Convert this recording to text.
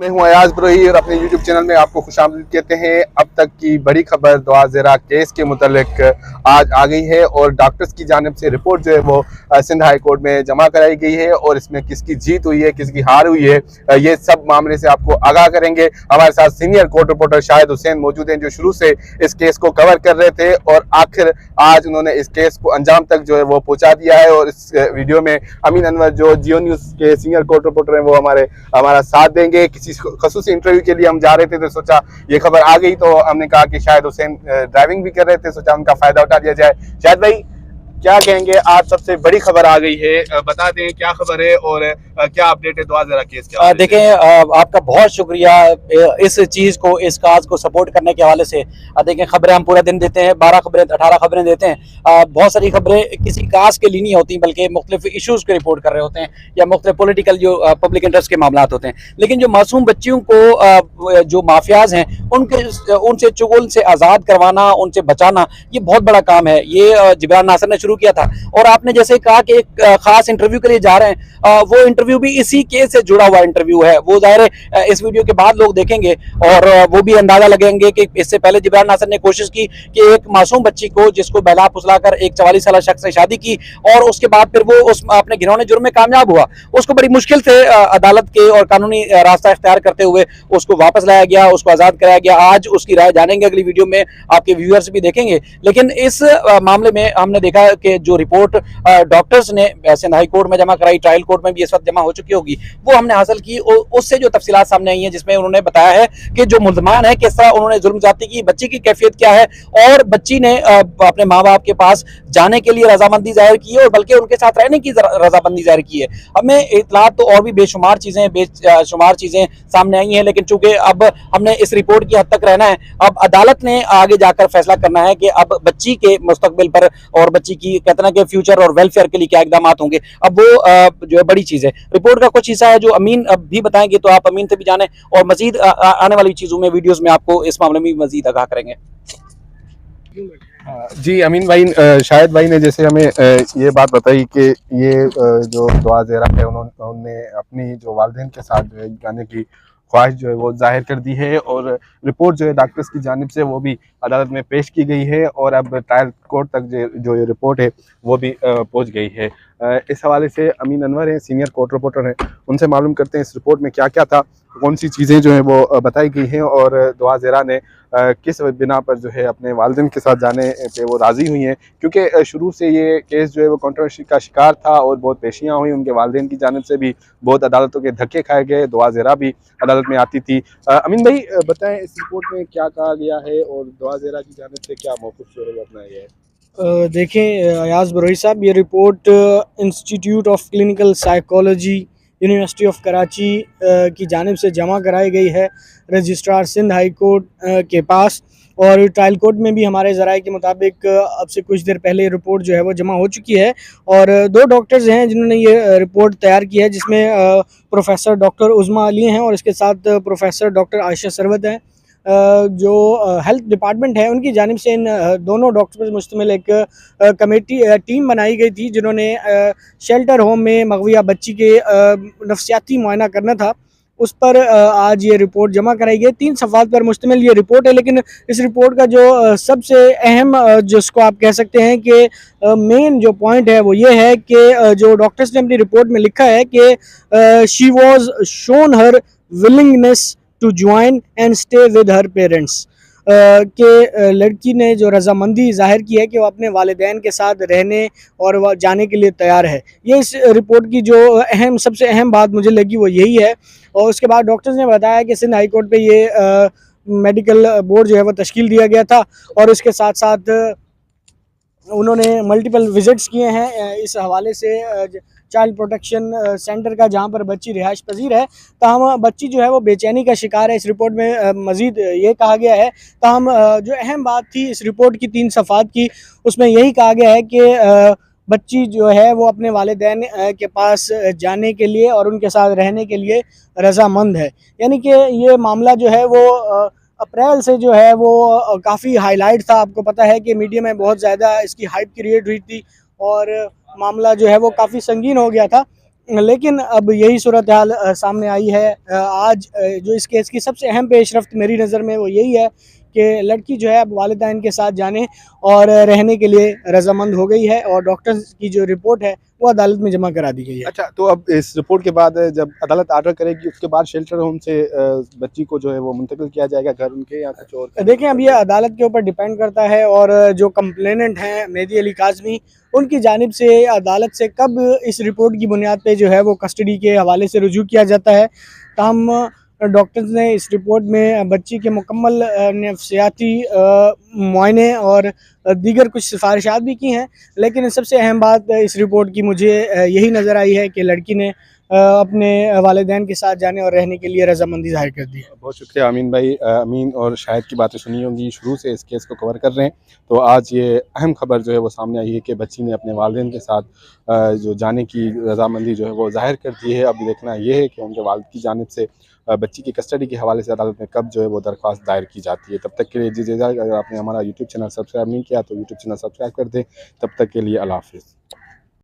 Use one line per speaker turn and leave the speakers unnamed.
मैं हूं अयाज ब्रोही और अपने YouTube चैनल में आपको खुशामदीद कहते हैं। अब तक की बड़ी खबर दुआ ज़ेरा केस के मुतालिक आज आ गई है और डॉक्टर्स की जानिब से रिपोर्ट जो है वो सिंध हाई कोर्ट में जमा कराई गई है और इसमें किसकी जीत हुई है, किसकी हार हुई है, ये सब मामले से आपको आगाह करेंगे। हमारे साथ senior court reporter Shahid Hussain मौजूद हैं, जो शुरू से इस केस को कवर कर रहे थे और आखिर आज उन्होंने इस केस को अंजाम तक जो है वो पहुँचा दिया है। और इस वीडियो में अमीन अनवर जो जियो न्यूज़ के सीनियर कोर्ट रिपोर्टर हैं वो हमारा साथ देंगे। किसी खसूसी इंटरव्यू के लिए हम जा रहे थे तो सोचा ये खबर आ गई तो हमने कहा कि शायद हुसैन ड्राइविंग भी कर रहे थे, सोचा उनका फायदा उठा दिया जाए। शायद भाई क्या कहेंगे, आज सबसे बड़ी खबर आ गई है, बता दें क्या खबर है और क्या अपडेट है दुआ ज़ेरा केस के?
देखें, आपका बहुत शुक्रिया इस चीज़ को, इस काज को सपोर्ट करने के हवाले से। देखें, खबरें हम पूरा दिन देते हैं, 12 खबरें 18 खबरें देते हैं। बहुत सारी खबरें किसी काज के लिए नहीं होती बल्कि मुख्तलिफ इशूज़ को रिपोर्ट कर रहे होते हैं या मुख्तलिफ पॉलिटिकल जो पब्लिक इंटरेस्ट के मामला होते हैं। लेकिन जो मासूम बच्चियों को जो माफियाज हैं उनसे चुगल से आज़ाद करवाना, उनसे बचाना, ये बहुत बड़ा काम है। ये जिब्रान नासिर ने शुरू किया था। और आपने जैसे कहा कि एक खास इंटरव्यू के लिए जा रहे हैं, वो इंटरव्यू भी इसी केस से जुड़ा हुआ इंटरव्यू है। वो जाहिर है इस वीडियो के बाद लोग देखेंगे और वो भी अंदाजा लगेंगे कि इससे पहले जिब्रान नासिर ने कोशिश की कि एक मासूम बच्ची को, जिसको बहला फुसलाकर एक 44 साल शख्स से शादी की और उसके बाद फिर वो उस अपने घिनौने जुर्म में कामयाब हुआ, उसको बड़ी मुश्किल से अदालत के और कानूनी रास्ता इख्तियार करते हुए उसको वापस लाया गया, उसको आज़ाद कराया गया। आज उसकी राय जानेंगे, अगली वीडियो में आपके व्यूअर्स भी देखेंगे। लेकिन इस मामले में हमने देखा कि जो रिपोर्ट डॉक्टर्स ने सिंध हाई कोर्ट में जमा कराई, ट्रायल कोर्ट में भी इस वक्त जमा हो चुकी होगी, वो हमने हासिल की। उससे जो तफसीलात सामने आई हैं जिसमें उन्होंने बताया है कि जो मुल्ज़मान है किस तरह उन्होंने जुल्म ज्यादती की, बच्ची की कैफियत क्या है और बच्ची ने अपने माँ बाप के पास जाने के लिए रजामंदी जाहिर की है और बल्कि उनके साथ रहने की रजामंदी जाहिर की है। हमें इतलात तो और भी बेशुमार चीज़ें सामने आई हैं, लेकिन चूंकि अब हमने इस रिपोर्ट की हद तक रहना है, अब अदालत ने आगे जाकर फैसला करना है कि अब बच्ची के मुस्तकबिल पर और बच्ची की कहते ना कि फ्यूचर और वेलफेयर के लिए क्या इकदाम होंगे। अब वो जो है बड़ी चीज़ है। रिपोर्ट का कुछ हिस्सा है जो अमीन अब भी बताएंगे, तो आप अमीन से भी जाने और मजीद आने वाली चीज़ों में, वीडियोज़ में आपको इस मामले में मजीद आगाह करेंगे।
जी अमीन भाई, शाहिद भाई ने जैसे हमें ये बात बताई कि ये जो दुआ ज़ेरा है उन्होंने अपनी जो वालिदैन के साथ जो है जाने की ख्वाहिश जो है वो जाहिर कर दी है और रिपोर्ट जो है डॉक्टर्स की जानिब से वो भी अदालत में पेश की गई है और अब ट्रायल कोर्ट तक जो ये रिपोर्ट है वो भी पहुंच गई है। इस हवाले से अमीन अनवर हैं, सीनियर कोर्ट रिपोर्टर हैं, उनसे मालूम करते हैं इस रिपोर्ट में क्या क्या था, कौन सी चीज़ें जो हैं वो बताई गई हैं और दुआ ज़ेरा ने किस बिना पर जो है अपने वालिदैन के साथ जाने पे वो राज़ी हुई हैं। क्योंकि शुरू से ये केस जो है वो कंट्रोवर्सी का शिकार था और बहुत पेशियाँ हुई, उनके वालिदैन की जानिब से भी बहुत अदालतों के धक्के खाए गए, दुआ ज़ेरा भी अदालत में आती थी। अमीन भाई बताएं इस रिपोर्ट में क्या कहा गया है और दुआ ज़ेरा की जानिब से क्या मौक़िफ़ जो है वो अपनाया गया है?
देखें अयाज ब्रोही साहब, ये report institute of clinical psychology university of Karachi की जानिब से जमा कराई गई है रजिस्ट्रार सिंध हाई कोर्ट के पास और ट्रायल कोर्ट में भी हमारे ज़राए के मुताबिक अब से कुछ देर पहले रिपोर्ट जो है वो जमा हो चुकी है। और दो डॉक्टर्स हैं जिन्होंने ये रिपोर्ट तैयार की है, जिसमें प्रोफेसर डॉक्टर उज़मा अली हैं और इसके साथ प्रोफेसर डॉक्टर आयशा सरवत हैं। जो हेल्थ डिपार्टमेंट है उनकी जानिब से इन दोनों डॉक्टर पर मुश्तमिल एक टीम बनाई गई थी, जिन्होंने शेल्टर होम में मगविया बच्ची के नफ्सियाती मुआयना करना था, उस पर आज ये रिपोर्ट जमा कराई गई। 3 सफ़ात पर मुश्तमिल ये रिपोर्ट है, लेकिन इस रिपोर्ट का जो सबसे अहम जिसको आप कह सकते हैं कि मेन जो पॉइंट है वो ये है कि जो डॉक्टर्स ने अपनी रिपोर्ट में लिखा है कि she was shown her willingness to join and stay with her parents, के लड़की ने जो रजामंदी जाहिर की है कि वो अपने वालिदैन के साथ रहने और वह जाने के लिए तैयार है। ये इस रिपोर्ट की जो सबसे अहम बात मुझे लगी वो यही है। और उसके बाद डॉक्टर्स ने बताया कि सिंध हाई कोर्ट पे ये मेडिकल बोर्ड जो है वो तश्कील दिया गया था और इसके साथ साथ उन्होंने मल्टीपल विजिट्स किए हैं इस हवाले से चाइल्ड प्रोटेक्शन सेंटर का, जहां पर बच्ची रिहाइश पजीर है। ताहम बच्ची जो है वो बेचैनी का शिकार है। इस रिपोर्ट में मज़ीद ये कहा गया है, ताहम जो अहम बात थी इस रिपोर्ट की 3 सफ़ात की, उसमें यही कहा गया है कि बच्ची जो है वो अपने वालिदैन के पास जाने के लिए और उनके साथ रहने के लिए रज़ामंद है। यानी कि ये मामला जो है वो अप्रैल से जो है वो काफ़ी हाईलाइट था। आपको पता है कि मीडिया में बहुत ज़्यादा इसकी हाइप क्रिएट हुई थी और मामला जो है वो काफ़ी संगीन हो गया था। लेकिन अब यही सूरत हाल सामने आई है। आज जो इस केस की सबसे अहम पेशरफ्त मेरी नज़र में वो यही है कि लड़की जो है अब वालिदैन के साथ जाने और रहने के लिए रजामंद हो गई है और डॉक्टर्स की जो रिपोर्ट है वो अदालत में जमा करा दी गई है।
अच्छा, तो अब इस रिपोर्ट के बाद जब अदालत ऑर्डर करेगी उसके बाद शेल्टर होम से बच्ची को जो है वो मुंतकिल किया जाएगा घर उनके, या कुछ और?
देखें, अब ये अदालत के ऊपर डिपेंड करता है और जो कंप्लेनेंट हैं मेहदी अली काज़मी, उनकी जानिब से अदालत से कब इस रिपोर्ट की बुनियाद पे जो है वो कस्टडी के हवाले से रुजू किया जाता है। ताहम डॉक्टर्स ने इस रिपोर्ट में बच्ची के मुकम्मल नफ्सियाती मुआयने और दीगर कुछ सिफारिशात भी की हैं, लेकिन सबसे अहम बात इस रिपोर्ट की मुझे यही नज़र आई है कि लड़की ने अपने वालिदैन के साथ जाने और रहने के लिए रजामंदी ज़ाहिर कर दी है।
बहुत शुक्रिया अमीन भाई। अमीन और शाहिद की बातें सुनी होंगी, शुरू से इस केस को कवर कर रहे हैं। तो आज ये अहम खबर जो है वो सामने आई है कि बच्ची ने अपने वालिदैन के साथ जो जाने की रजामंदी जो है वो ज़ाहिर कर दी है। अब देखना ये है कि उनके वालिद की जानिब से बच्ची की कस्टडी के हवाले से अदालत में कब जो है वो दरख्वास्त दायर की जाती है। तब तक के लिए अगर आपने हमारा यूट्यूब चैनल सब्सक्राइब नहीं किया तो यूट्यूब चैनल सब्सक्राइब कर दें। तब तक के लिए अल्लाह हाफ़िज़।